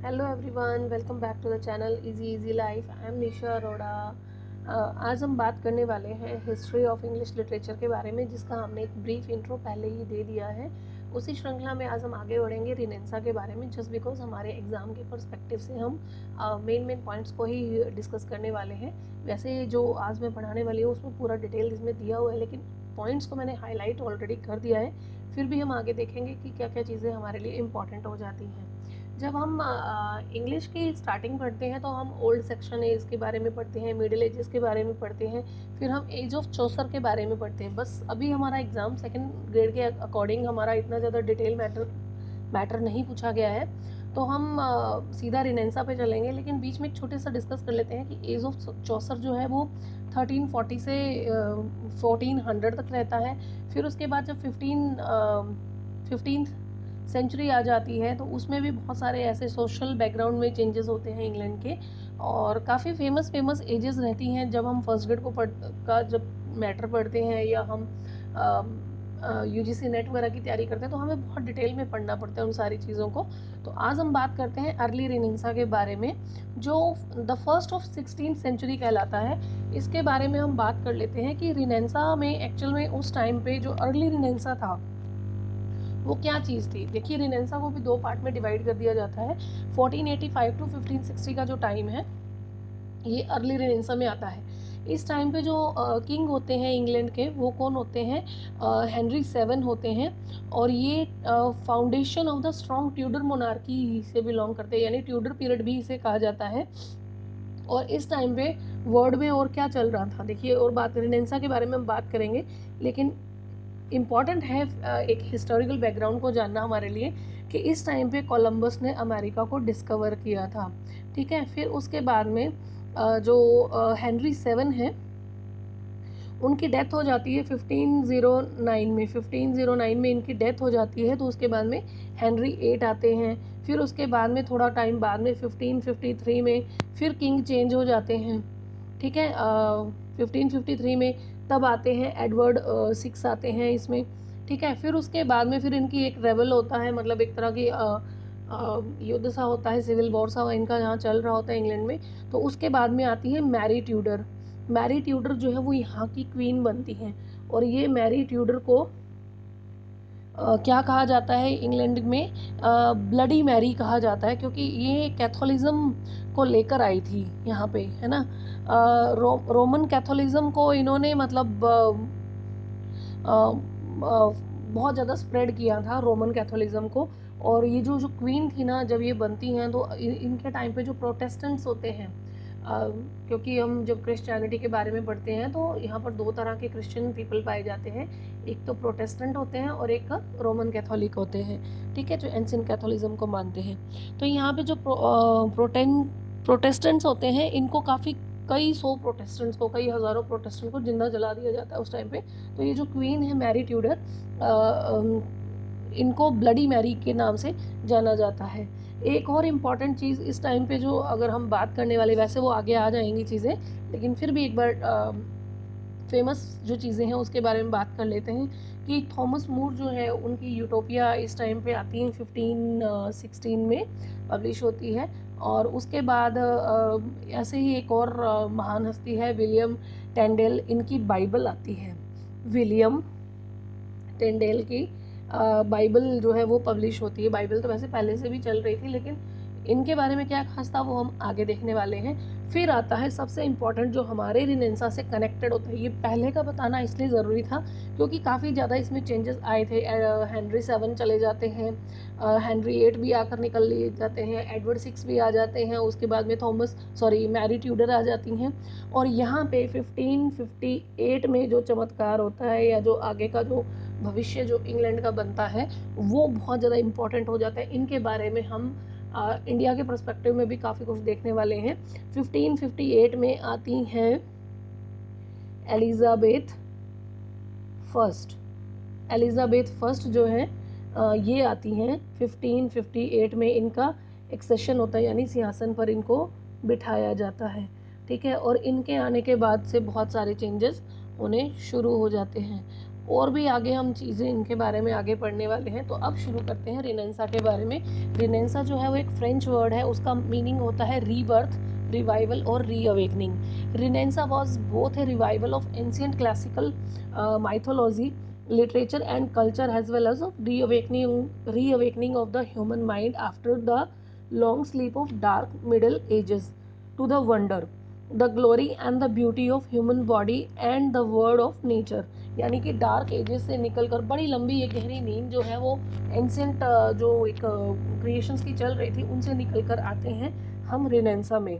Hello everyone, welcome back to the channel easy easy life. I am Nisha Arora. आज हम बात करने वाले हैं हिस्ट्री ऑफ इंग्लिश लिटरेचर के बारे में, जिसका हमने एक ब्रीफ इंट्रो पहले ही दे दिया है। उसी श्रृंखला में आज हम आगे बढ़ेंगे रिनेंसा के बारे में, जस्ट बिकॉज हमारे एग्ज़ाम के पर्सपेक्टिव से हम मेन पॉइंट्स को ही डिस्कस करने वाले हैं। वैसे जो आज मैं पढ़ाने वाली हूँ उसमें पूरा डिटेल इसमें दिया हुआ है, लेकिन पॉइंट्स को मैंने हाईलाइट ऑलरेडी कर दिया है। फिर भी हम आगे देखेंगे कि क्या क्या चीज़ें हमारे लिए इम्पॉर्टेंट हो जाती हैं। जब हम इंग्लिश की स्टार्टिंग पढ़ते हैं तो हम ओल्ड सेक्शन एज के बारे में पढ़ते हैं, मिडिल एजेस के बारे में पढ़ते हैं, फिर हम एज ऑफ चौसर के बारे में पढ़ते हैं। बस अभी हमारा एग्ज़ाम सेकंड ग्रेड के अकॉर्डिंग हमारा इतना ज़्यादा डिटेल मैटर नहीं पूछा गया है, तो हम सीधा रिनेंसा पे चलेंगे। लेकिन बीच में एक छोटे सा डिस्कस कर लेते हैं कि एज ऑफ चौसर जो है वो 1340 से 1400 तक रहता है। फिर उसके बाद जब 15th सेंचुरी आ जाती है तो उसमें भी बहुत सारे ऐसे सोशल बैकग्राउंड में चेंजेस होते हैं इंग्लैंड के, और काफ़ी फेमस एजेस रहती हैं। जब हम फर्स्ट ग्रेड का जब मैटर पढ़ते हैं या हम यूजीसी नेट वगैरह की तैयारी करते हैं तो हमें बहुत डिटेल में पढ़ना पड़ता है उन सारी चीज़ों को। तो आज हम बात करते हैं अर्ली रिनेंसा के बारे में, जो the first of 16th century कहलाता है। इसके बारे में हम बात कर लेते हैं कि रिनेंसा में एक्चुअल में उस टाइम पे जो अर्ली रिनेंसा था वो क्या चीज़ थी। देखिए, रिनेंसा को भी दो पार्ट में डिवाइड कर दिया जाता है। 1485 टू 1560 का जो टाइम है ये अर्ली रिनेंसा में आता है। इस टाइम पे जो किंग होते हैं इंग्लैंड के, वो कौन होते हैं? हेनरी 7 होते हैं, और ये foundation of the strong Tudor monarchy से बिलोंग करते हैं, यानी ट्यूडर पीरियड भी इसे कहा जाता है। और इस टाइम पे वर्ल्ड में और क्या चल रहा था, देखिए, और बात रिनेंसा के बारे में हम बात करेंगे, लेकिन इम्पॉर्टेंट है एक हिस्टोरिकल बैकग्राउंड को जानना हमारे लिए कि इस टाइम पे कोलंबस ने अमेरिका को डिस्कवर किया था। ठीक है, फिर उसके बाद में जो हेनरी 7 है उनकी डेथ हो जाती है 1509 में इनकी डेथ हो जाती है। तो उसके बाद में हेनरी 8 आते हैं। फिर उसके बाद में थोड़ा टाइम बाद में 1553 में फिर किंग चेंज हो जाते हैं। ठीक है, 1553 में तब आते हैं एडवर्ड 6 आते हैं इसमें। ठीक है, फिर उसके बाद में फिर इनकी एक रेबल होता है, मतलब एक तरह की युद्ध सा होता है, सिविल वॉर सा इनका यहाँ चल रहा होता है इंग्लैंड में। तो उसके बाद में आती है मैरी ट्यूडर। मैरी ट्यूडर जो है वो यहाँ की क्वीन बनती हैं, और ये मैरी ट्यूडर को क्या कहा जाता है इंग्लैंड में? ब्लडी मैरी कहा जाता है, क्योंकि ये कैथोलिज्म को लेकर आई थी यहाँ पे, है ना। रोमन कैथोलिज्म को इन्होंने मतलब बहुत ज़्यादा स्प्रेड किया था रोमन कैथोलिज्म को। और ये जो क्वीन थी ना, जब ये बनती हैं तो इनके टाइम पे जो प्रोटेस्टेंट्स होते हैं, क्योंकि हम जब क्रिश्चियनिटी के बारे में पढ़ते हैं तो यहाँ पर दो तरह के क्रिश्चियन पीपल पाए जाते हैं। एक तो प्रोटेस्टेंट होते हैं और एक रोमन कैथोलिक होते हैं। ठीक है, जो एंशिएंट कैथोलिज्म को मानते हैं। तो यहाँ पे जो प्रोटेस्टेंट्स होते हैं, इनको कई सौ प्रोटेस्टेंट्स को, कई हज़ारों प्रोटेस्टेंट को जिंदा जला दिया जाता है उस टाइम पे। तो ये जो क्वीन है मैरी ट्यूडर, इनको ब्लडी मैरी के नाम से जाना जाता है। एक और इम्पॉर्टेंट चीज़ इस टाइम पे जो अगर हम बात करने वाले, वैसे वो आगे आ जाएंगी चीज़ें, लेकिन फिर भी एक बार फेमस जो चीज़ें हैं उसके बारे में बात कर लेते हैं कि थॉमस मूर जो है उनकी यूटोपिया इस टाइम पे आती है 1516 में पब्लिश होती है। और उसके बाद ऐसे ही एक और महान हस्ती है विलियम टेंडेल, इनकी बाइबल आती है। विलियम टेंडेल की बाइबल जो है वो पब्लिश होती है। बाइबल तो वैसे पहले से भी चल रही थी, लेकिन इनके बारे में क्या खास था वो हम आगे देखने वाले हैं। फिर आता है सबसे इम्पॉर्टेंट जो हमारे रिनेंसा से कनेक्टेड होता है। ये पहले का बताना इसलिए ज़रूरी था क्योंकि काफ़ी ज़्यादा इसमें चेंजेस आए थे। हेनरी 7 चले जाते हैं, हेनरी 8 भी आकर निकल लिए जाते हैं, एडवर्ड 6 भी आ जाते हैं, उसके बाद में मैरी ट्यूडर आ जाती हैं। और यहाँ पे 1558 में जो चमत्कार होता है, या जो आगे का जो भविष्य जो इंग्लैंड का बनता है, वो बहुत ज़्यादा इम्पॉर्टेंट हो जाता है। इनके बारे में हम इंडिया के पर्सपेक्टिव में भी काफ़ी कुछ देखने वाले हैं। 1558 में आती हैं एलिज़ाबेथ फर्स्ट। एलिज़ाबेथ फर्स्ट जो है ये आती हैं 1558 में। इनका एक सेशन होता है, यानी सिंहासन पर इनको बिठाया जाता है। ठीक है, और इनके आने के बाद से बहुत सारे चेंजेस होने शुरू हो जाते हैं। और भी आगे हम चीज़ें इनके बारे में आगे पढ़ने वाले हैं। तो अब शुरू करते हैं रिनेंसा के बारे में। रिनेंसा जो है वो एक फ्रेंच वर्ड है, उसका मीनिंग होता है रीबर्थ, रिवाइवल और reawakening. Renaissance was both a revival of ancient classical mythology, literature and culture, as well as of reawakening of the human mind after the long sleep of dark middle ages to the wonder, the glory and the beauty of human body and the word of nature। यानी कि dark ages से निकलकर बड़ी लंबी एक गहरी नींद जो है वो एंशियंट जो एक क्रिएशंस की चल रही थी उनसे निकलकर आते हैं हम रिनेंसा में।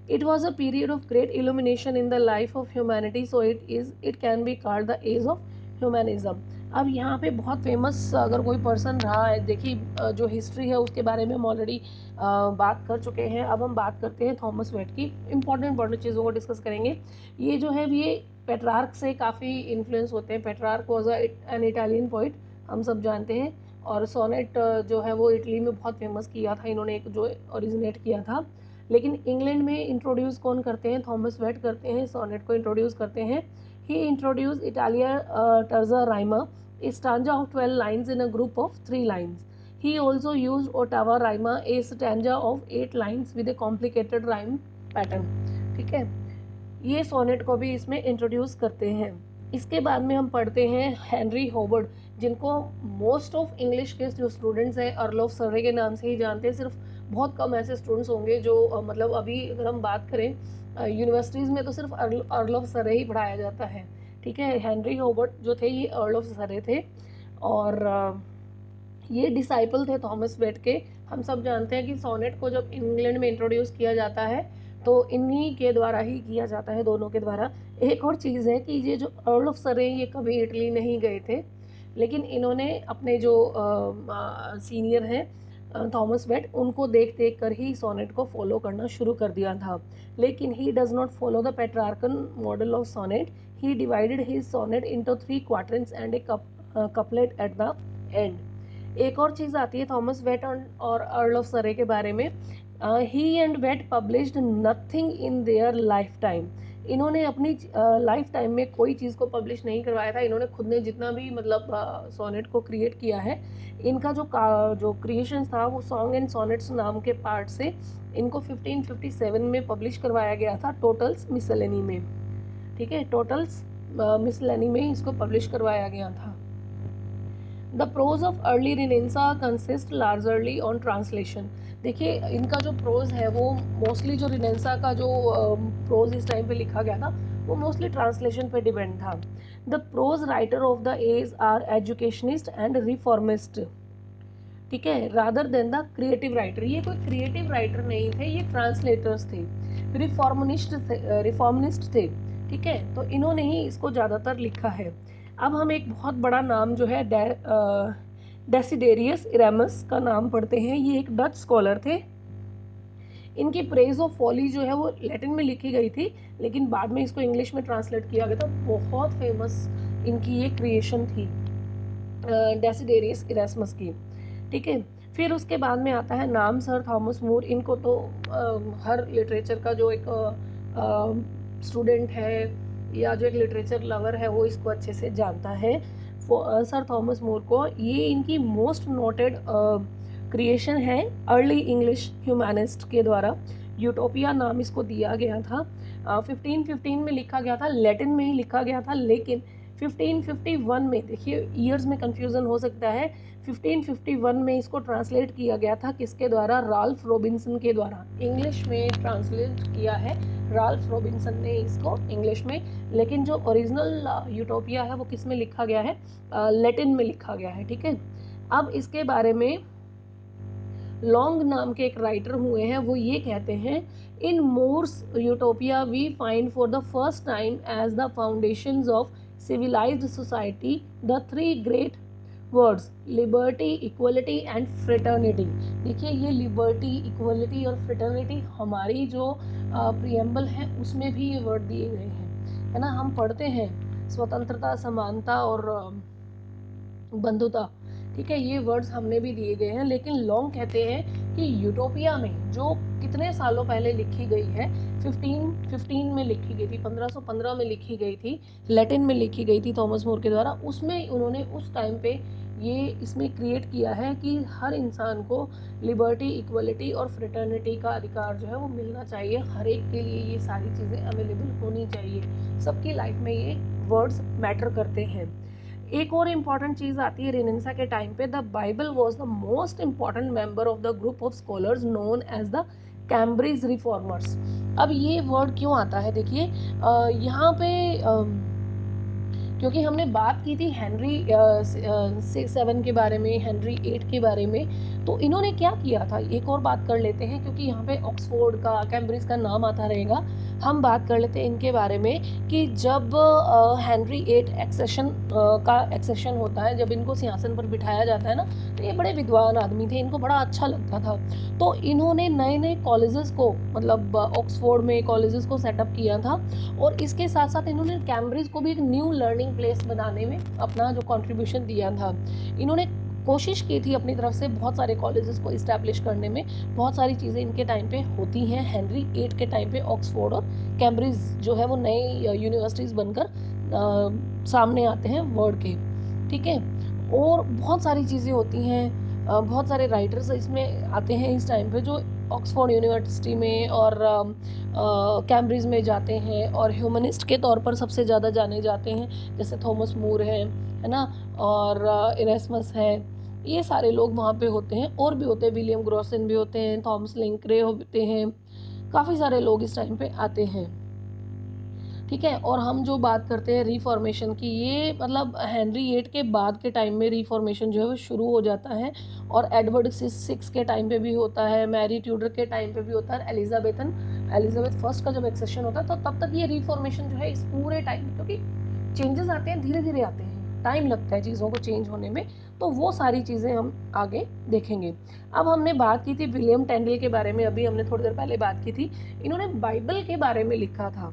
It was a period of great illumination in the life of humanity, so it can be called the age of humanism। अब यहाँ पे बहुत फेमस अगर कोई पर्सन रहा है, देखिए जो हिस्ट्री है उसके बारे में हम ऑलरेडी बात कर चुके हैं। अब हम बात करते हैं थॉमस वेट की। इंपॉर्टेंट चीज़ों को डिस्कस करेंगे। ये जो है ये पेट्रार्क से काफ़ी इन्फ्लुएंस होते हैं। Petrarch was an Italian poet, हम सब जानते हैं, और सोनेट जो है वो इटली में बहुत फेमस किया था इन्होंने, एक जो ओरिजिनेट किया था। लेकिन इंग्लैंड में इंट्रोड्यूस कौन करते हैं? थॉमस वेट करते हैं, सोनेट को इंट्रोड्यूस करते हैं। He introduce Italian terza rima, a stanza of 12 lines in a group of 3 lines। He also used ottava rima, a stanza of 8 lines with a complicated rhyme pattern। ठीक है, ये sonnet को भी इसमें introduce करते हैं। इसके बाद में हम पढ़ते हैं हेनरी होवर्ड, जिनको मोस्ट ऑफ इंग्लिश के जो स्टूडेंट्स हैं अर्ल ऑफ सरे के नाम से ही जानते हैं। सिर्फ बहुत कम ऐसे स्टूडेंट्स होंगे जो मतलब अभी अगर हम बात करें यूनिवर्सिटीज़ में तो सिर्फ अर्ल ऑफ सरे ही पढ़ाया जाता है। ठीक है, हेनरी होवर्ड जो थे ये अर्ल ऑफ सरे थे और ये डिसाइपल थे थॉमस वेट के। हम सब जानते हैं कि सोनेट को जब इंग्लैंड में इंट्रोड्यूस किया जाता है तो इन्हीं के द्वारा ही किया जाता है, दोनों के द्वारा। एक और चीज़ है कि ये जो अर्ल ऑफ सरे ये कभी इटली नहीं गए थे, लेकिन इन्होंने अपने जो सीनियर हैं थॉमस वेट, उनको देख देख कर ही सोनेट को फॉलो करना शुरू कर दिया था। लेकिन he does not follow the Petrarchan model of sonnet. He divided his sonnet into 3 quatrains and a couplet at the end. एक और चीज़ आती है थॉमस वेट और अर्ल ऑफ सरे के बारे में। He and Wyatt published nothing in their lifetime. इन्होंने अपनी लाइफ टाइम में कोई चीज़ को पब्लिश नहीं करवाया था। इन्होंने खुद ने जितना भी मतलब सोनेट को क्रिएट किया है, इनका जो क्रिएशन था वो सॉन्ग एंड सोनेट्स नाम के पार्ट से इनको 1557 में पब्लिश करवाया गया था टोटल्स मिसलेनी में। ठीक है, टोटल्स मिसलेनी में इसको पब्लिश करवाया गया था। The prose of early renaissance consist largely on translation. देखिए इनका जो प्रोज है वो मोस्टली, जो रिनेंसा का जो प्रोज इस टाइम पे लिखा गया था वो मोस्टली ट्रांसलेशन पे डिपेंड था। The prose writer of the age are educationist and reformist. ठीक है, rather than the creative writer. ये कोई क्रिएटिव राइटर नहीं थे, ये ट्रांसलेटर्स थे, रिफॉर्मिस्ट थे। ठीक है, तो इन्होंने ही इसको ज़्यादातर लिखा है। अब हम एक बहुत बड़ा नाम जो है डेसिडेरियस इरेमस का नाम पढ़ते हैं। ये एक डच स्कॉलर थे। इनकी प्रेज ऑफ फॉली जो है वो लैटिन में लिखी गई थी, लेकिन बाद में इसको इंग्लिश में ट्रांसलेट किया गया था। बहुत फेमस इनकी ये क्रिएशन थी डेसिडेरियस इरेमस की। ठीक है, फिर उसके बाद में आता है नाम सर थॉमस मोर। इनको तो हर लिटरेचर का जो एक स्टूडेंट है या जो एक लिटरेचर लवर है वो इसको अच्छे से जानता है, सर थॉमस मोर को। ये इनकी मोस्ट नोटेड क्रिएशन है अर्ली इंग्लिश ह्यूमैनिस्ट के द्वारा। यूटोपिया नाम इसको दिया गया था। 1515 में लिखा गया था, लैटिन में ही लिखा गया था, लेकिन 1551 में, देखिए ईयर्स में कंफ्यूजन हो सकता है, 1551 में इसको ट्रांसलेट किया गया था। किसके द्वारा? राल्फ रॉबिन्सन के द्वारा। इंग्लिश में ट्रांसलेट किया है राल्फ रॉबिन्सन ने इसको इंग्लिश में, लेकिन जो ओरिजिनल यूटोपिया है वो किस में लिखा गया है? लैटिन में लिखा गया है। ठीक है, अब इसके बारे में लॉन्ग नाम के एक राइटर हुए हैं, वो ये कहते हैं, in More's Utopia we find for the first time as the foundations of civilized society the 3 great words liberty, equality and fraternity। देखिए ये लिबर्टी, इक्वलिटी और फ्रेटर्निटी हमारी जो प्रियम्बल है उसमें भी ये वर्ड दिए गए हैं, है ना। हम पढ़ते हैं स्वतंत्रता, समानता और बंधुता। ठीक है, ये वर्ड्स हमने भी दिए गए हैं, लेकिन लॉन्ग कहते हैं कि यूटोपिया में जो कितने सालों पहले लिखी गई है 1515 में लिखी गई थी, 1515 में लिखी गई थी, लैटिन में लिखी गई थी थॉमस मोर के द्वारा। उसमें उन्होंने उस टाइम पे ये इसमें क्रिएट किया है कि हर इंसान को लिबर्टी, इक्वलिटी और फ्रेटर्निटी का अधिकार जो है वो मिलना चाहिए। हर एक के लिए ये सारी चीज़ें अवेलेबल होनी चाहिए। सबकी लाइफ में ये वर्ड्स मैटर करते हैं। एक और इम्पॉर्टेंट चीज़ आती है रेनेसां के टाइम पे, the Bible was the most important member of the group of scholars known as the Cambridge reformers. अब ये वर्ड क्यों आता है, देखिए यहाँ पे क्योंकि हमने बात की थी हेनरी 7 के बारे में, हेनरी 8 के बारे में, तो इन्होंने क्या किया था, एक और बात कर लेते हैं, क्योंकि यहाँ पे ऑक्सफोर्ड का, कैम्ब्रिज का नाम आता रहेगा। हम बात कर लेते हैं इनके बारे में कि जब हेनरी 8 एक्सेशन होता है, जब इनको सिंहासन पर बिठाया जाता है ना, तो ये बड़े विद्वान आदमी थे, इनको बड़ा अच्छा लगता था। तो इन्होंने नए नए कॉलेजेस को, मतलब ऑक्सफोर्ड में कॉलेजेस को सेटअप किया था, और इसके साथ साथ इन्होंने कैम्ब्रिज को भी एक न्यू लर्निंग प्लेस बनाने में अपना जो कंट्रीब्यूशन दिया था। इन्होंने कोशिश की थी अपनी तरफ से बहुत सारे कॉलेजेस को इस्टेब्लिश करने में। बहुत सारी चीज़ें इनके टाइम पे होती हैं। हेनरी 8 के टाइम पे ऑक्सफोर्ड और कैम्ब्रिज जो है वो नई यूनिवर्सिटीज़ बनकर सामने आते हैं वर्ल्ड के, ठीक है। और बहुत सारी चीज़ें होती हैं, बहुत सारे राइटर्स इसमें आते हैं इस टाइम पे, जो ऑक्सफोर्ड यूनिवर्सिटी में और कैम्ब्रिज में जाते हैं और ह्यूमनिस्ट के तौर पर सबसे ज़्यादा जाने जाते हैं, जैसे थॉमस मूर है ना, और इरेस्मस है। ये सारे लोग वहाँ पे होते हैं, और भी होते हैं, विलियम ग्रॉसन भी होते हैं, थॉमस लिंकरे होते हैं, काफ़ी सारे लोग इस टाइम पे आते हैं, ठीक है। और हम जो बात करते हैं रिफॉर्मेशन की, ये मतलब हेनरी 8 के बाद के टाइम में रिफॉर्मेशन जो है वो शुरू हो जाता है, और एडवर्ड 6 के टाइम पे भी होता है, मैरी ट्यूडर के टाइम पे भी होता है, एलिजाबेथ फर्स्ट का जब एक्सेशन होता है, तो तब तक ये रिफॉर्मेशन जो है इस पूरे टाइम, क्योंकि चेंजेस आते हैं, धीरे धीरे आते हैं, टाइम लगता है चीज़ों को चेंज होने में, तो वो सारी चीज़ें हम आगे देखेंगे। अब हमने बात की थी विलियम टेंडल के बारे में, अभी हमने थोड़ी देर पहले बात की थी। इन्होंने बाइबल के बारे में लिखा था।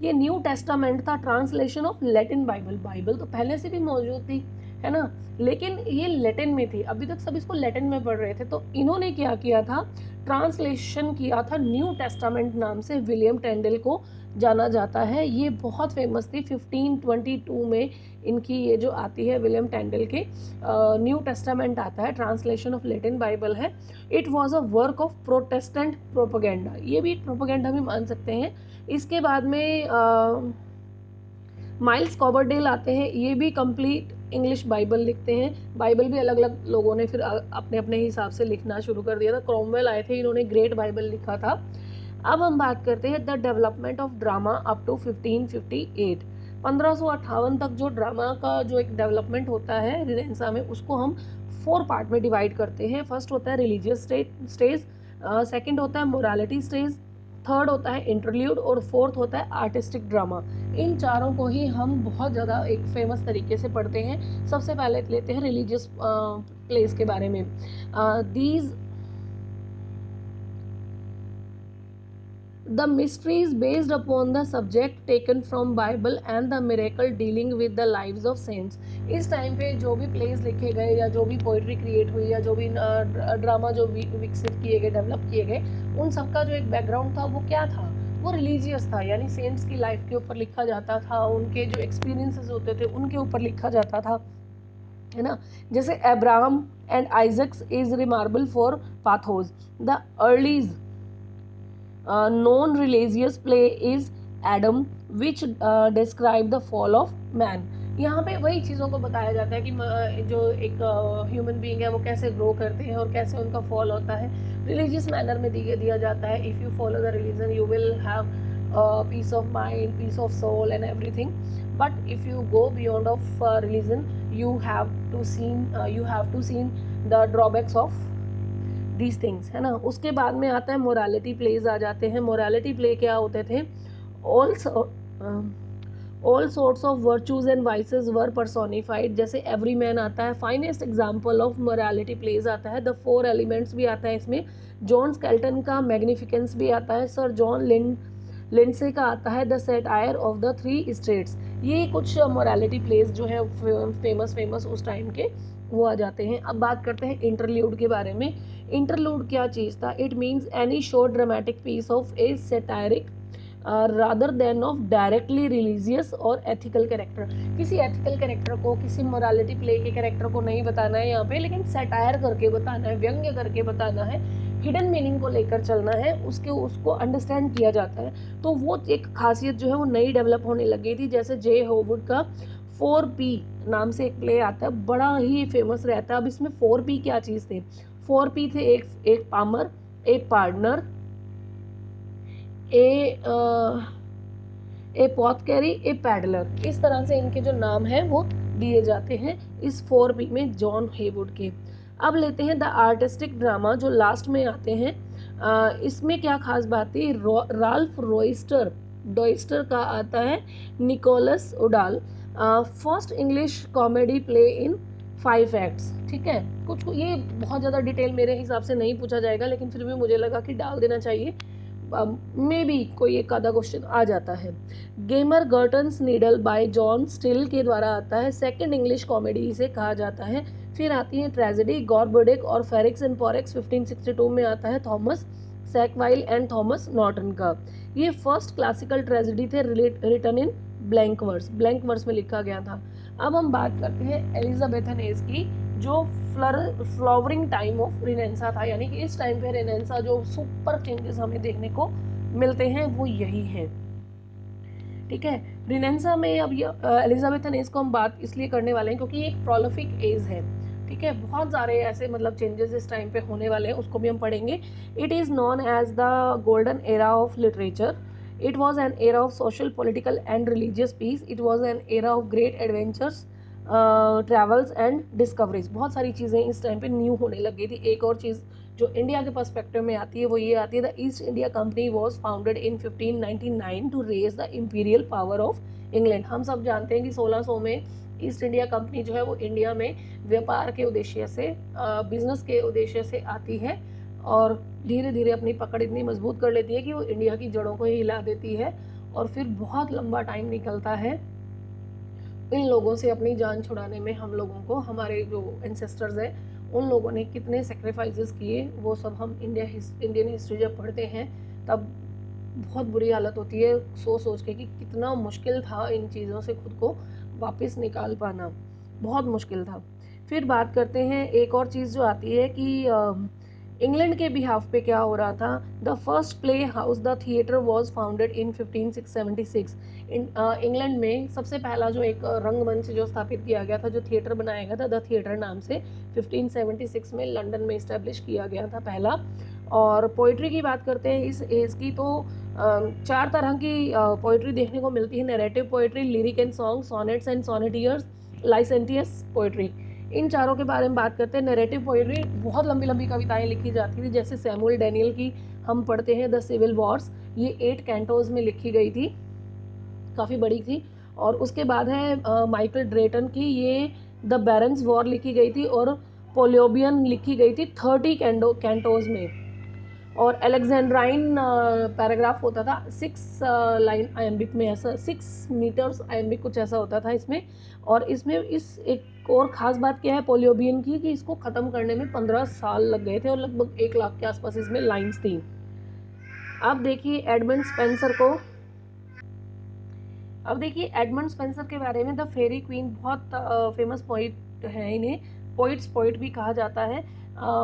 ये न्यू टेस्टामेंट था, translation of Latin Bible. Bible तो पहले से भी मौजूद थी, है ना, लेकिन ये लैटिन में थी। अभी तक सब इसको लैटिन में पढ़ रहे थे, तो इन्होंने क्या किया था, ट्रांसलेशन किया था न्यू टेस्टामेंट नाम से। विलियम टेंडल को जाना जाता है, ये बहुत फेमस थी। 1522 में इनकी ये जो आती है विलियम टेंडल के न्यू टेस्टामेंट आता है, ट्रांसलेशन ऑफ लैटिन बाइबल है। It was a work of Protestant propaganda, ये भी प्रोपेगेंडा भी मान सकते हैं। इसके बाद में माइल्स कॉबरडेल आते हैं, ये भी कंप्लीट इंग्लिश बाइबल लिखते हैं। बाइबल भी अलग अलग लोगों ने फिर अपने अपने हिसाब से लिखना शुरू कर दिया था। क्रॉमवेल आए थे, इन्होंने ग्रेट बाइबल लिखा था। अब हम बात करते हैं the development of drama up to 1558। 1558 तक जो ड्रामा का जो एक डेवलपमेंट होता है रेनेसां में, उसको हम 4 पार्ट में डिवाइड करते हैं। फर्स्ट होता है रिलीजियस स्टेज, सेकंड होता है मोरालिटी स्टेज, थर्ड होता है इंटरल्यूड, और फोर्थ होता है आर्टिस्टिक ड्रामा। इन चारों को ही हम बहुत ज़्यादा एक फेमस तरीके से पढ़ते हैं। सबसे पहले लेते हैं रिलीजियस प्लेस के बारे में। These The mysteries based upon the subject taken from Bible and the miracle dealing with the lives of saints। इस टाइम पे जो भी प्लेस लिखे गए, या जो भी पोइट्री क्रिएट हुई, या जो भी ड्रामा जो विकसित किए गए, डेवलप किए गए, उन सब का जो एक बैकग्राउंड था वो क्या था, वो रिलीजियस था। यानी सेंट्स की लाइफ के ऊपर लिखा जाता था, उनके जो एक्सपीरियंसेस होते थे उनके ऊपर लिखा जाता था, है ना। जैसे Abraham and Isaac's is remarkable for pathos. The earliest known religious play is Adam, which describe the fall of man। यहाँ पे वही चीज़ों को बताया जाता है कि जो एक ह्यूमन बीइंग है वो कैसे ग्रो करते हैं और कैसे उनका फॉल होता है। रिलीजियस मैनर में दिया जाता है। If you follow the religion you will have peace of mind, peace of soul and everything, but if you go beyond of religion you have to seen the drawbacks of these things, है ना। उसके बाद में आता है morality pledge आ जाते हैं। Morality play क्या होते थे, all sorts of virtues and vices were personified. जैसे एवरी मैन आता है, finest example of morality plays आता है। द 4 एलिमेंट्स भी आता है इसमें। जॉन स्केल्टन का मैग्निफिकेंस भी आता है। सर जॉन लिंडसे का आता है the satire of the 3 states. ये कुछ मोरालिटी प्लेज जो है फेमस उस टाइम के वो आ जाते हैं। अब बात करते हैं इंटरल्यूड के बारे में। इंटरल्यूड क्या चीज़ था? It means any short dramatic piece of a satiric rather than of directly religious और एथिकल कैरेक्टर। किसी एथिकल कैरेक्टर को, किसी मोरालिटी प्ले के कैरेक्टर को नहीं बताना है यहाँ पे, लेकिन सैटायर करके बताना है, व्यंग्य करके बताना है, हिडन मीनिंग को लेकर चलना है, उसको अंडरस्टैंड किया जाता है। तो वो एक खासियत जो है वो नई डेवलप होने लगी थी। जैसे जे होवुड का 4P नाम से एक प्ले आता है, बड़ा ही फेमस रहता है। अब इसमें 4P क्या चीज़ थे? 4P थे एक पामर, एक पार्टनर, ए पॉथकैरी, ए पैडलर। इस तरह से इनके जो नाम हैं वो दिए जाते हैं इस 4P में जॉन हेवुड के। अब लेते हैं द आर्टिस्टिक ड्रामा जो लास्ट में आते हैं। इसमें क्या खास बात थी? राल्फ डॉयस्टर का आता है Nicholas Udall, first English comedy play in 5 acts. ठीक है, कुछ ये बहुत ज़्यादा डिटेल मेरे हिसाब से नहीं पूछा जाएगा, लेकिन फिर भी मुझे लगा कि डाल देना चाहिए, मे बी कोई एक आधा क्वेश्चन आ जाता है। Gammer Gurton's Needle by John Still के द्वारा आता है, सेकंड इंग्लिश कॉमेडी इसे कहा जाता है। फिर आती है ट्रेजेडी, गॉर्बोडिक और फेरिक्स एंड पोरेक्स 1562 में आता है थॉमस सैकवाइल एंड थॉमस नॉर्टन का। ये फर्स्ट क्लासिकल ट्रेजेडी थे रिटन इन ब्लैंक वर्स में लिखा गया था। अब हम बात करते हैं एलिजाबेथन एज की, जो फ्लावरिंग टाइम ऑफ रिनेंसा था, यानी कि इस टाइम पे रिनेंसा जो सुपर चेंजेस हमें देखने को मिलते हैं वो यही है। ठीक है, रिनेंसा में अब एलिजाबेथन एज को हम बात इसलिए करने वाले हैं क्योंकि एक प्रोलिफिक एज है। ठीक है, बहुत सारे ऐसे मतलब चेंजेस इस टाइम पे होने वाले हैं, उसको भी हम पढ़ेंगे। It is known as the golden era of literature. It was an era of social, political and religious peace. It was an era of great adventures, travels and discoveries. बहुत सारी चीज़ें इस टाइम पे न्यू होने लगी थी। एक और चीज़ जो इंडिया के पर्सपेक्टिव में आती है वो ये आती है, the East India Company was founded in 1599 to raise the imperial power of England. हम सब जानते हैं कि 1600 में ईस्ट इंडिया कंपनी जो है वो इंडिया में व्यापार के उद्देश्य से, बिजनेस के उद्देश्य से आती है और धीरे धीरे अपनी पकड़ इतनी मजबूत कर लेती है कि वो इंडिया की जड़ों को ही हिला देती है। और फिर बहुत लंबा टाइम निकलता है इन लोगों से अपनी जान छुड़ाने में। हम लोगों को, हमारे जो एंसेस्टर्स हैं उन लोगों ने कितने सेक्रीफाइसेस किए, वो सब हम इंडियन हिस्ट्री जब पढ़ते हैं तब बहुत बुरी हालत होती है सोच के कि कितना मुश्किल था इन चीज़ों से खुद को वापस निकाल पाना, बहुत मुश्किल था। फिर बात करते हैं एक और चीज़ जो आती है कि इंग्लैंड के बिहाफ पे क्या हो रहा था। The first play house the theatre was founded in 1576। England में सबसे पहला जो एक रंगमंच जो स्थापित किया गया था, जो थिएटर बनाया गया था, द थिएटर नाम से 1576 में लंदन में इस्टेब्लिश किया गया था पहला। और पोइट्री की बात करते हैं इस एज की, तो 4 तरह की पोइट्री देखने को मिलती है। Narrative poetry, lyric and song, sonnets and sonneteers, licentious poetry. इन चारों के बारे में बात करते हैं। नैरेटिव पोइट्री, बहुत लंबी लंबी कविताएं लिखी जाती थी, जैसे सैमुअल डैनियल की हम पढ़ते हैं द सिविल वॉर्स, ये 8 कैंटोज में लिखी गई थी, काफ़ी बड़ी थी। और उसके बाद है माइकल ड्रेटन की, ये द बैरन्स वॉर लिखी गई थी और पोलियोबियन लिखी गई थी 30 कैंटोज में। और एलेक्जेंड्राइन पैराग्राफ होता था 6 लाइन आयम्बिक में, ऐसा 6 मीटर्स आयम्बिक कुछ ऐसा होता था इसमें। और इसमें इस एक और ख़ास बात क्या है पोलियोबियन की, कि इसको ख़त्म करने में 15 साल लग गए थे और लगभग 1 लाख के आसपास इसमें लाइंस थी। अब देखिए एडमंड स्पेंसर को, अब देखिए एडमंड स्पेंसर के बारे में। द फेरी क्वीन, बहुत फेमस पोइट है, इन्हें पोइट भी कहा जाता है।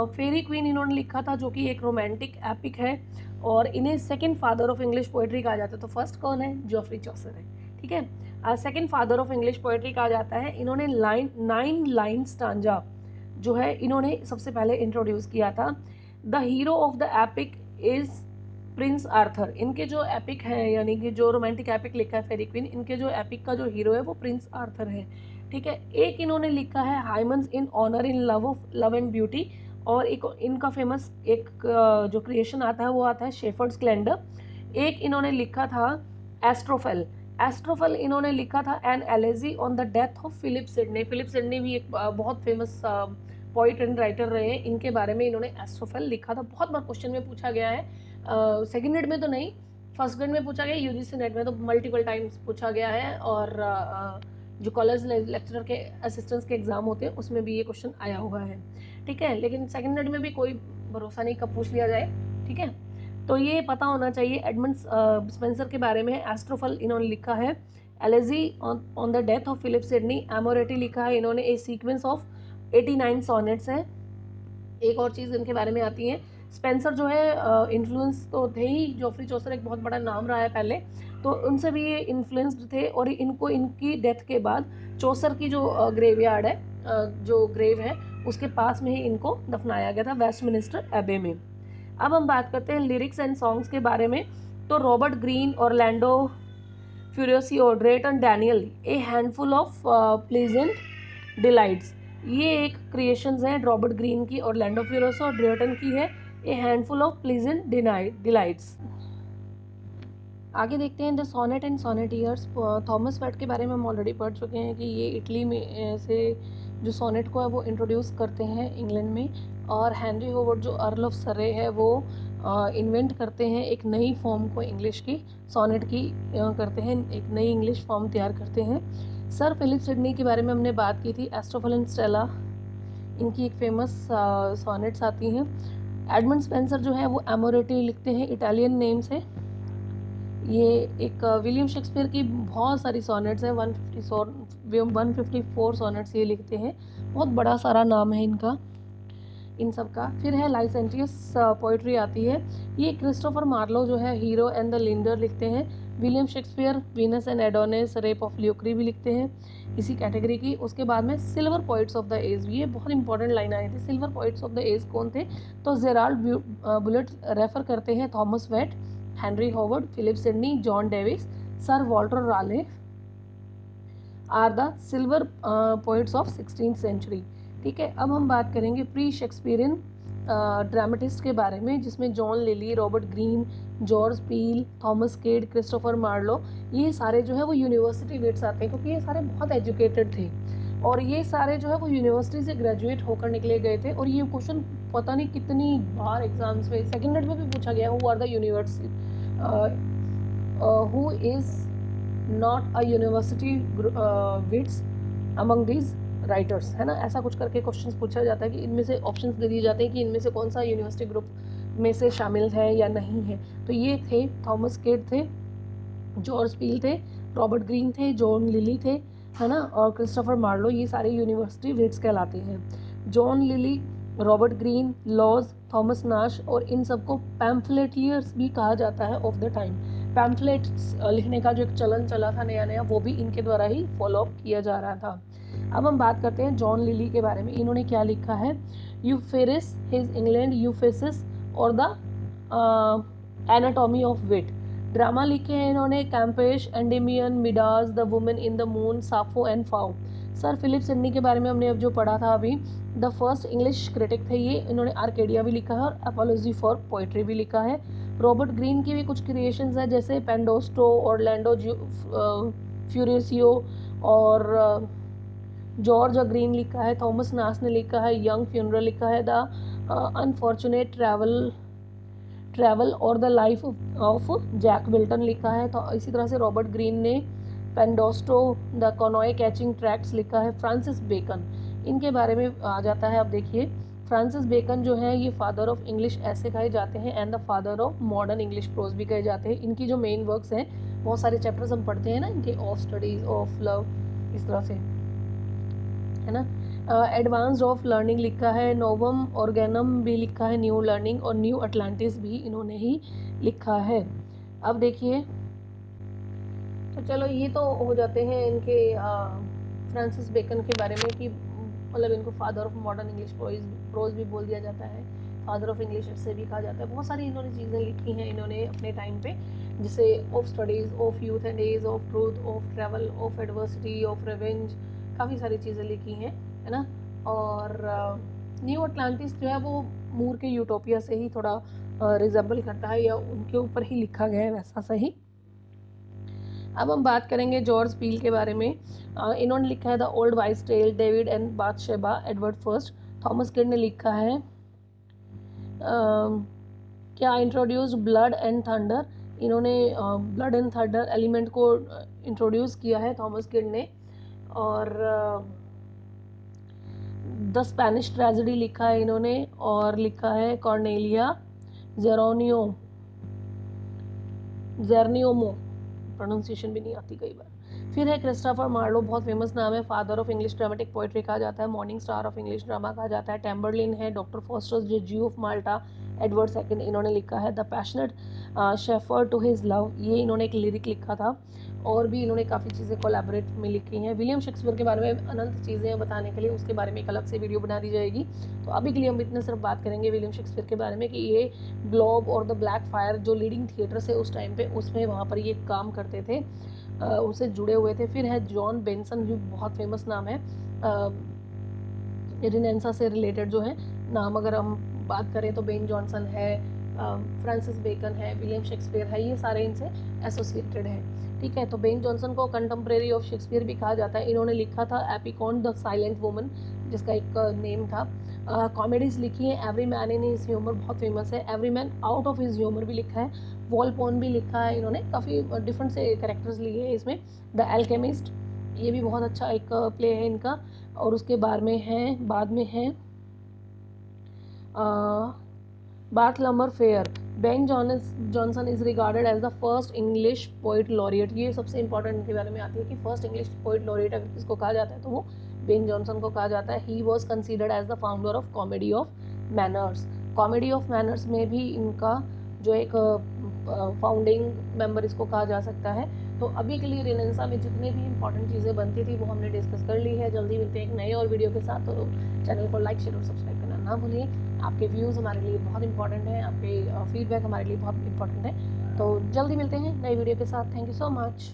फेरी क्वीन इन्होंने लिखा था, जो कि एक रोमांटिक एपिक है और इन्हें second father of English poetry कहा जाता है। तो फर्स्ट कौन है? जॉफ्री चॉसर है। ठीक है, second father of English poetry कहा जाता है। इन्होंने 9 लाइन स्टांजा जो है इन्होंने सबसे पहले इंट्रोड्यूस किया था। The hero of the epic is Prince Arthur. इनके जो एपिक है, यानी कि जो रोमांटिक एपिक लिखा है फेरी क्वीन, इनके जो एपिक का जो हीरो है वो प्रिंस आर्थर है। ठीक है, एक इन्होंने लिखा है hymns in honour in love and beauty, और एक इनका फेमस एक जो क्रिएशन आता है वो आता है शेफर्ड्स कैलेंडर। एक इन्होंने लिखा था एस्ट्रोफेल इन्होंने लिखा था an elegy on the death of Philip Sidney. Philip Sidney भी एक बहुत फेमस पोइट एंड राइटर रहे हैं, इनके बारे में इन्होंने एस्ट्रोफेल लिखा था। बहुत बार क्वेश्चन में पूछा गया है, सेकेंड ग्रेड में तो नहीं, फर्स्ट ग्रेड में पूछा गया, यूजीसी नेट में तो मल्टीपल टाइम्स पूछा गया है। और जो कॉलेज लेक्चरर के असिस्टेंट्स के एग्ज़ाम होते हैं उसमें भी ये क्वेश्चन आया हुआ है, ठीक है। लेकिन सेकंड यूनिट में भी कोई भरोसा नहीं कब पूछ लिया जाए, ठीक है। तो ये पता होना चाहिए। एडमंड स्पेंसर के बारे में एस्ट्रोफल इन्होंने लिखा है। Elegy on the death of Philip Sidney Amoretti लिखा है इन्होंने। ए सीक्वेंस ऑफ 89 सॉनेट्स है। एक और चीज़ इनके बारे में आती है, स्पेंसर जो है इन्फ्लुएंस तो थे ही, जोफ्री चौसर एक बहुत बड़ा नाम रहा है पहले, तो उनसे भी ये इन्फ्लुएंस्ड थे। और इनको इनकी डेथ के बाद चौसर की जो ग्रेवयार्ड है, जो ग्रेव है उसके पास में ही इनको दफनाया गया था, वेस्टमिनिस्टर एबे में। अब हम बात करते हैं लिरिक्स एंड सॉन्ग्स के बारे में। तो Robert Greene, Orlando Furioso, Drayton Daniel, a handful of pleasant delights, ये एक क्रिएशंस हैं रॉबर्ट ग्रीन की, ऑरलैंडो फ्यूरियोसियो और ड्रेटन की है, a handful of pleasant delights. आगे देखते हैं the sonnet and sonneteers. Thomas Wyatt के बारे में हम ऑलरेडी पढ़ चुके हैं कि ये इटली में से जो सोनेट को है वो इंट्रोड्यूस करते हैं इंग्लैंड में, और हेनरी होवर्ड जो अर्ल ऑफ सरे है वो इन्वेंट करते हैं एक नई फॉर्म को, इंग्लिश की सोनेट की करते हैं, एक नई इंग्लिश फॉर्म तैयार करते हैं। सर फिलिप सिडनी के बारे में हमने बात की थी, एस्ट्रोफल एंड स्टेला, इनकी एक फेमस सोनेट्स आती हैं। एडमंड स्पेंसर जो है वो एमोरेटी लिखते हैं, इटालियन नेम से। ये एक विलियम शेक्सपियर की बहुत सारी सोनेट्स हैं, 154 सोनेट्स ये लिखते हैं, बहुत बड़ा सारा नाम है इनका, इन सब का। फिर है लाइसेंटियस पोइट्री आती है, ये क्रिस्टोफर मार्लो जो है हीरो एंड द लिंडर लिखते हैं। William Shakespeare Venus and Adonis, rape of Lucrece भी लिखते हैं इसी कैटेगरी की। उसके बाद में silver poets of the age, ये बहुत इंपॉर्टेंट लाइन आई थी। Silver poets of the age कौन थे? तो जेराल्ड बुलेट रेफर करते हैं Thomas Wyatt, Henry Howard, Philip Sidney, John Davies, sir Walter Raleigh are the silver poets of 16th century, ठीक है। अब हम बात करेंगे प्री शेक्सपियरियन ड्रामेटिस्ट के बारे में, जिसमें John Lyly, Robert Greene, George Peele, Thomas Kyd, Christopher Marlowe, ये सारे जो है वो यूनिवर्सिटी वेट्स आते हैं, क्योंकि ये सारे बहुत एजुकेटेड थे और ये सारे जो है वो यूनिवर्सिटी से ग्रेजुएट होकर निकले गए थे। और ये क्वेश्चन पता नहीं कितनी बार एग्जाम्स में, सेकेंड यूनिट में भी पूछा गया, who are the university who is not a university wits among these writers, है ना, ऐसा कुछ करके क्वेश्चंस पूछा जाता है कि इनमें से ऑप्शंस दे दिए जाते हैं कि इनमें से कौन सा यूनिवर्सिटी ग्रुप में से शामिल है या नहीं है। तो ये थे थॉमस किड थे, जॉर्ज पील थे, रॉबर्ट ग्रीन थे, जॉन लिली थे, है ना, और क्रिस्टोफर मार्लो, ये सारे यूनिवर्सिटी विट्स कहलाते हैं। John Lyly, Robert Greene, Lodge, Thomas Nashe, और इन सबको पैम्फलेटियर्स भी कहा जाता है ऑफ द टाइम। पैम्फलेट्स लिखने का जो एक चलन चला था नया नया, वो भी इनके द्वारा ही फॉलो अप किया जा रहा था। अब हम बात करते हैं जॉन लिली के बारे में। इन्होंने क्या लिखा है? यूफेरिस, हिज इंग्लैंड, यूफेसिस और the anatomy of wit. Drama लिखे हैं इन्होंने, Campaspe, Endymion, Midas, the women in the moon, Sappho and Phao. Sir Philip Sidney के बारे में हमने अब जो पढ़ा था अभी, द फर्स्ट इंग्लिश क्रिटिक थे ये, इन्होंने आर्केडिया भी लिखा है और एपोलॉजी फॉर पोइट्री भी लिखा है। रॉबर्ट ग्रीन की भी कुछ क्रिएशंस हैं, जैसे पेंडोस्टो, ऑरलैंडो फ्यूरियोसियो, और जॉर्ज ग्रीन लिखा है। थॉमस नास ने लिखा है यंग फ्यूनरल लिखा है, द अनफॉर्चुनेट ट्रैवल और the life of Jack Wilton लिखा है। तो इसी तरह से रॉबर्ट ग्रीन ने Pandosto, the cony catching tracts लिखा है। फ्रांसिस बेकन, इनके बारे में आ जाता है। अब देखिए, फ्रांसिस बेकन जो है ये फादर ऑफ इंग्लिश ऐसे कहे जाते हैं and the father of modern English pros भी कहे जाते हैं। इनकी जो मेन वर्क्स हैं, बहुत सारे चैप्टर्स हम पढ़ते हैं ना इनके, ऑफ स्टडीज, ऑफ लव, इस तरह से, है ना। एडवांस्ड ऑफ लर्निंग लिखा है, नोवम ऑर्गेनम भी लिखा है, न्यू लर्निंग, और न्यू अटलांटिस भी इन्होंने ही लिखा है। अब देखिए, तो चलो ये तो हो जाते हैं इनके फ्रांसिस बेकन के बारे में, कि मतलब इनको father of modern English pros भी बोल दिया जाता है, फादर ऑफ इंग्लिश से भी कहा जाता है। बहुत सारी इन्होंने चीज़ें लिखी हैं इन्होंने अपने टाइम पे, जैसे of studies, of youth and age, of truth, of travel, of adversity, of revenge, काफ़ी सारी चीज़ें लिखी हैं, है ना। और न्यू अटलांटिस जो है वो मूर के यूटोपिया से ही थोड़ा रिजेंबल करता है, या उनके ऊपर ही लिखा गया है वैसा सही। अब हम बात करेंगे जॉर्ज पील के बारे में। इन्होंने लिखा है the old wives tale, David and Bathsheba, Edward first. Thomas Kyd ने लिखा है क्या इंट्रोड्यूस्ड ब्लड एंड थंडर, इन्होंने ब्लड एंड थंडर एलिमेंट को इंट्रोड्यूस किया है थॉमस किड ने। और द स्पेनिश ट्रेजेडी लिखा है इन्होंने, और लिखा है कॉर्नेलिया जेरनियोमो, प्रोनाउंसिएशन भी नहीं आती कई बार। फिर है क्रिस्टोफर मार्लो, बहुत फेमस नाम है, father of English dramatic poetry कहा जाता है, morning star of English drama कहा जाता है। टेम्बरलिन है, doctor Faustus Jew of Malta, Edward second, इन्होंने लिखा है the passionate shepherd to his love, ये इन्होंने एक लिरिक लिखा था। और भी इन्होंने काफ़ी चीज़ें कोलैबोरेट में लिखी हैं। विलियम शेक्सपियर के बारे में अनंत चीज़ें हैं बताने के लिए, उसके बारे में एक अलग से वीडियो बना दी जाएगी। तो अभी के लिए हम इतने सिर्फ बात करेंगे विलियम शेक्सपियर के बारे में कि ये ग्लोब और द ब्लैक फायर जो लीडिंग थिएटर से उस टाइम पे, उसमें वहाँ पर ये काम करते थे, उससे जुड़े हुए थे। फिर है जॉन बेंसन, जो बहुत फेमस नाम है, रिनेंसा से रिलेटेड जो है नाम अगर हम बात करें तो बेन जॉनसन है, फ्रांसिस बेकन है, विलियम शेक्सपियर है, ये सारे इनसे एसोसिएटेड हैं। ठीक है, तो बेन जॉनसन को कंटेम्प्रेरी ऑफ शेक्सपियर भी कहा जाता है। इन्होंने लिखा था एपिकॉन द साइलेंट वुमन, जिसका एक नेम था। कॉमेडीज लिखी है, every man in his humour बहुत फेमस है, every man out of his humour भी लिखा है, वॉलपोन भी लिखा है इन्होंने, काफ़ी डिफरेंट से कैरेक्टर्स लिए हैं इसमें। द एल्केमिस्ट, ये भी बहुत अच्छा एक प्ले है इनका। और उसके बाद में है Bartholomew Fair. Ben Jonson is regarded as the first English poet laureate, ये सबसे इंपॉर्टेंट इनके बारे में आती है कि फर्स्ट इंग्लिश पोइट लॉरिएट अगर किसको कहा जाता है तो वो बेन जॉनसन को कहा जाता है। He was considered as the founder of comedy of manners. Comedy of manners में भी इनका जो एक फाउंडिंग मेंबर इसको कहा जा सकता है। तो अभी के लिए रिनेंसा में जितने भी इंपॉर्टेंट चीज़ें बनती थी वो हमने डिस्कस कर ली है। जल्दी मिलते हैं एक नए और वीडियो के साथ, तो चैनल को लाइक शेयर और सब्सक्राइब करना ना भूलिए। आपके व्यूज़ हमारे लिए बहुत इंपॉर्टेंट हैं, आपके फीडबैक हमारे लिए बहुत इंपॉर्टेंट है। तो जल्दी मिलते हैं नए वीडियो के साथ। Thank you so much.